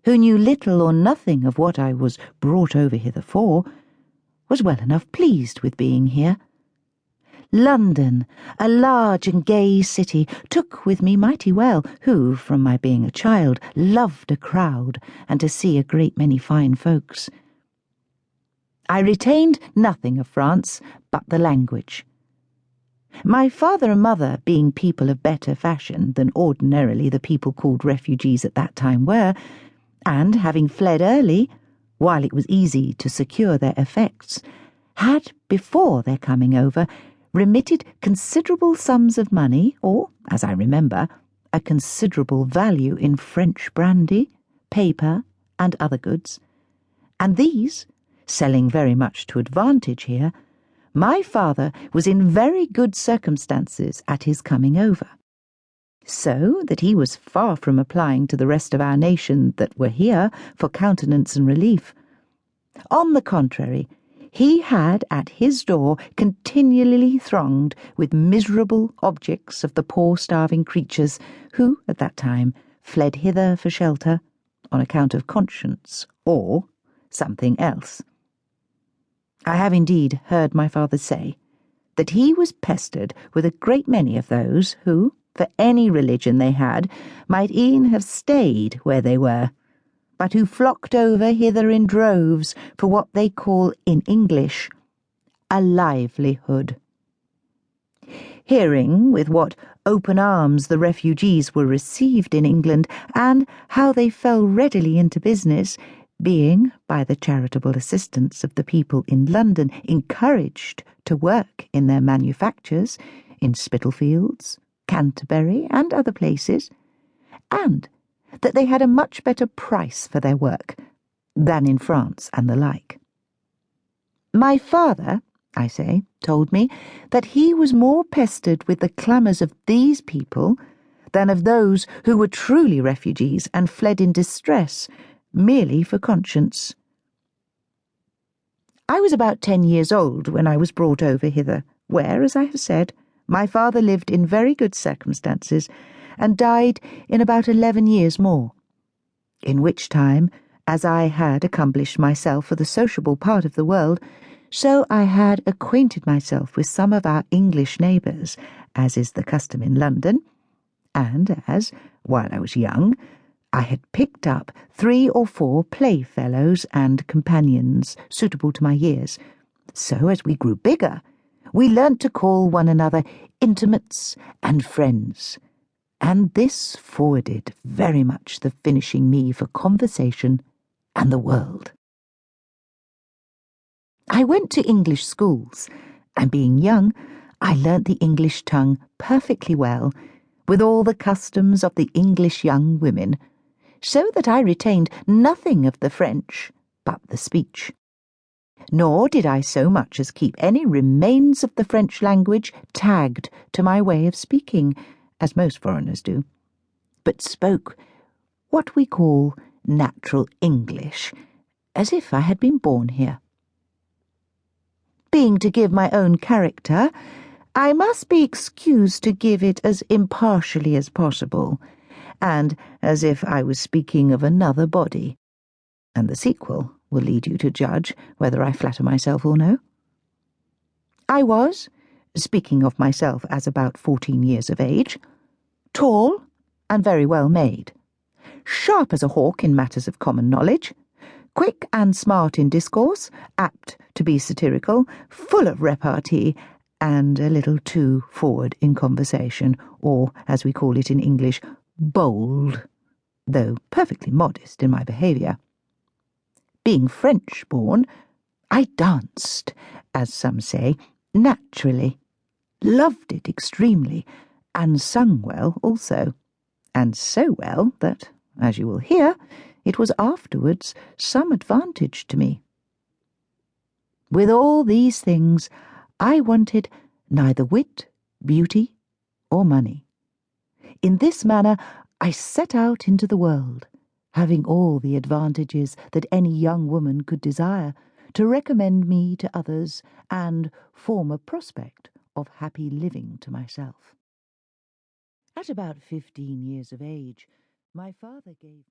who knew little or nothing of what I was brought over hither for, was well enough pleased with being here. London, a large and gay city, took with me mighty well, who, from my being a child, loved a crowd and to see a great many fine folks. I retained nothing of France but the language. My father and mother, being people of better fashion than ordinarily the people called refugees at that time were, and having fled early, while it was easy to secure their effects, had, before their coming over, remitted considerable sums of money, or, as I remember, a considerable value in French brandy, paper, and other goods, and these, selling very much to advantage here, my father was in very good circumstances at his coming over, so that he was far from applying to the rest of our nation that were here for countenance and relief. On the contrary, he had at his door continually thronged with miserable objects of the poor starving creatures who, at that time, fled hither for shelter on account of conscience or something else. I have indeed heard my father say that he was pestered with a great many of those who, for any religion they had, might e'en have stayed where they were, but who flocked over hither in droves for what they call in English a livelihood. Hearing with what open arms the refugees were received in England, and how they fell readily into business, being, by the charitable assistance of the people in London, encouraged to work in their manufactures, in Spitalfields, Canterbury, and other places, and that they had a much better price for their work than in France and the like. My father, I say, told me that he was more pestered with the clamours of these people than of those who were truly refugees and fled in distress, merely for conscience. I was about 10 years old when I was brought over hither, where, as I have said, my father lived in very good circumstances, and died in about 11 years more, in which time, as I had accomplished myself for the sociable part of the world, so I had acquainted myself with some of our English neighbours, as is the custom in London, and as, while I was young, I had picked up 3 or 4 playfellows and companions suitable to my years, so as we grew bigger, we learnt to call one another intimates and friends, and this forwarded very much the finishing me for conversation and the world. I went to English schools, and being young, I learnt the English tongue perfectly well, with all the customs of the English young women, so that I retained nothing of the French but the speech. Nor did I so much as keep any remains of the French language tagged to my way of speaking, as most foreigners do, but spoke what we call natural English, as if I had been born here. Being to give my own character, I must be excused to give it as impartially as possible, and as if I was speaking of another body, and the sequel will lead you to judge whether I flatter myself or no. I was, speaking of myself as about 14 years of age, tall and very well made, sharp as a hawk in matters of common knowledge, quick and smart in discourse, apt to be satirical, full of repartee, and a little too forward in conversation, or, as we call it in English, bold, though perfectly modest in my behaviour. Being French-born, I danced, as some say, naturally, loved it extremely, and sung well also, and so well that, as you will hear, it was afterwards some advantage to me. With all these things, I wanted neither wit, beauty, or money. In this manner I set out into the world, having all the advantages that any young woman could desire, to recommend me to others and form a prospect of happy living to myself. At about 15 years of age, my father gave